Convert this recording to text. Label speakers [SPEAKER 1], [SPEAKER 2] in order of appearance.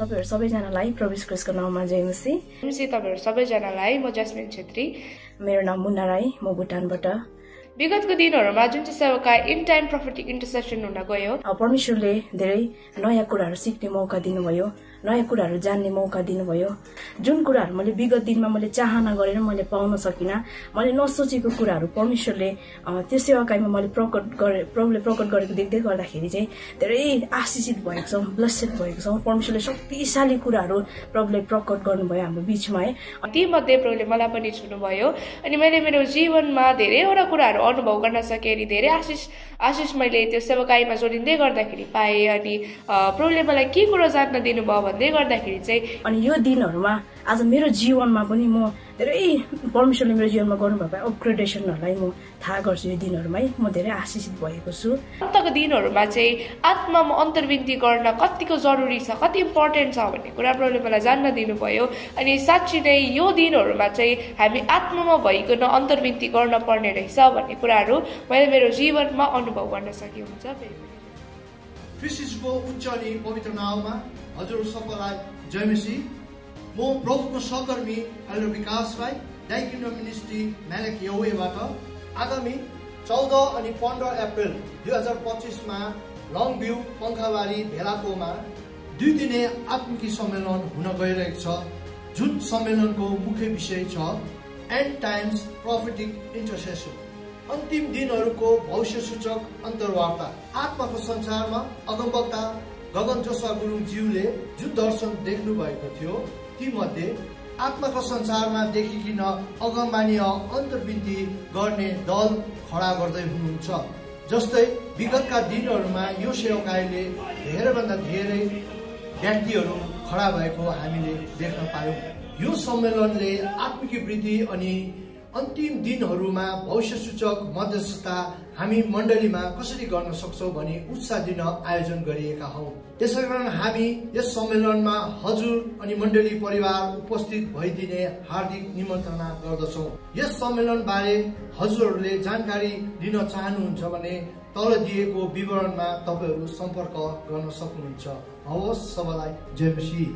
[SPEAKER 1] तपाईहरु सबैजनालाई प्रभु येशू ख्रीष्टको नाममा जय मसीह।
[SPEAKER 2] तपाईहरु सबैजनालाई म जस्मिन छेत्री।
[SPEAKER 1] मेरो नाम मुन्ना राई, म भुटानबाट।
[SPEAKER 2] विगतको दिनहरुमा जुन चाहिँ सेवाकाई इन टाइम प्रोफेटिक इन्टरसेसन हुन गयो,
[SPEAKER 1] परमेश्वरले धेरै नयाँ कुराहरु सिक्ने मौका दिनुभयो, नयाँ कुराहरु जान्ने मौका दिनुभयो। जुन कुराहरु मैले विगत दिनमा मैले चाहना गरेर मैले पाउन सकिन, मैले नसोचेको कुराहरु परमेश्वरले त्यो सेवाकाईमा मैले प्रभुले प्रकट गरेको देख्दै गर्दाखेरि चाहिँ धेरै आशीषित भएको छौं, ब्लेसेड भएको छौं। परमेश्वरले शक्तिशाली कुराहरु प्रभुले प्रकट गर्नुभयो हाम्रो बीचमा है।
[SPEAKER 2] ती मध्ये प्रभुले मलाई पनि छुनुभयो अनि मैले मेरो जीवनमा धेरैवटा कुराहरु अनुभव गर्न सके अनि धेरै आशिष मैले त्यो सेवाकाईमा जोडिँदै गर्दाखेरि पाए। अनि प्रभुले मलाई के कुरा जान्न दिनुभयो भन्दै गर्दाखेरि चाहिँ
[SPEAKER 1] अनि यो दिनहरुमा आज मेरो जीवनमा पनि म धेरै परमेश्वरले मेरो जीवनमा गर्नुभएको अपग्रेडेसनहरुलाई म थाहा गर्छु। यो दिनहरुमै म धेरै आशीषित भएको छु।
[SPEAKER 2] अन्तको दिनहरुमा चाहिँ आत्मामा अन्तर्वृत्ति गर्न कतिको जरुरी छ, कति इम्पोर्टेन्ट छ भन्ने कुरा प्रभुले मलाई जान्न दिनुभयो। अनि साच्चै नै यो दिनहरुमा चाहिँ हामी आत्मामा भइकन अन्तर्वृत्ति गर्न पर्ने रहेछ भन्ने कुराहरु मैले मेरो जीवनमा अनुभव गर्न सके हुन्छ।
[SPEAKER 3] ख्रीष्टको उच्च अनि पवित्र नाममा हजुर सबैलाई जय मसीह। म प्रभुको सहकर्मी एल्डर विकास राई, डाइकिन्डम मिनिस्ट्री म्यालेक यौवेबाट आगामी 14 अनि 15 अप्रिल 2025 मा लङ भ्यू पंखाबारी भेलाकोमा 2 दिने आत्मिकी सम्मेलन हुन गइरहेको छ। जुन सम्मेलनको मुख्य विषय छ एन्ड टाइम्स प्रोफेटिक इन्टरसेसन, अन्तिम दिनहरूको भविष्य सूचक अन्तर्वार्ता। आत्माको संसारमा अगमवक्ता गगन जोशवा गुरुङज्यूले जुन दर्शन देख्नु भएको थियो ती मध्ये आत्माको संसारमा देखिकिन अगमबानीय अन्तर्वृत्ति गर्ने दल खडा गर्दै हुनुहुन्छ। जस्तै विगतका दिनहरूमा यो सेवाकाईले धेरैभन्दा धेरै व्यक्तिहरू खडा भएको हामीले देख्न पायौं। यो सम्मेलनले आत्मिक वृद्धि अनि अन्तिम दिनहरूमा भविष्य सूचक मध्यस्थता हामी मण्डलीमा कसरी गर्न सक्छौं भनी उत्साह दिन आयोजन गरिएका हौं। त्यसैकारण हामी यस सम्मेलनमा हजुर अनि मण्डली परिवार उपस्थित भइदिने हार्दिक निमन्त्रणा गर्दछौं। यस सम्मेलन बारे हजुरहरूले जानकारी लिन चाहनुहुन्छ भने तल दिएको विवरणमा तपाईहरू सम्पर्क गर्न सक्नुहुन्छ। हवस्, सबैलाई जय मसीह।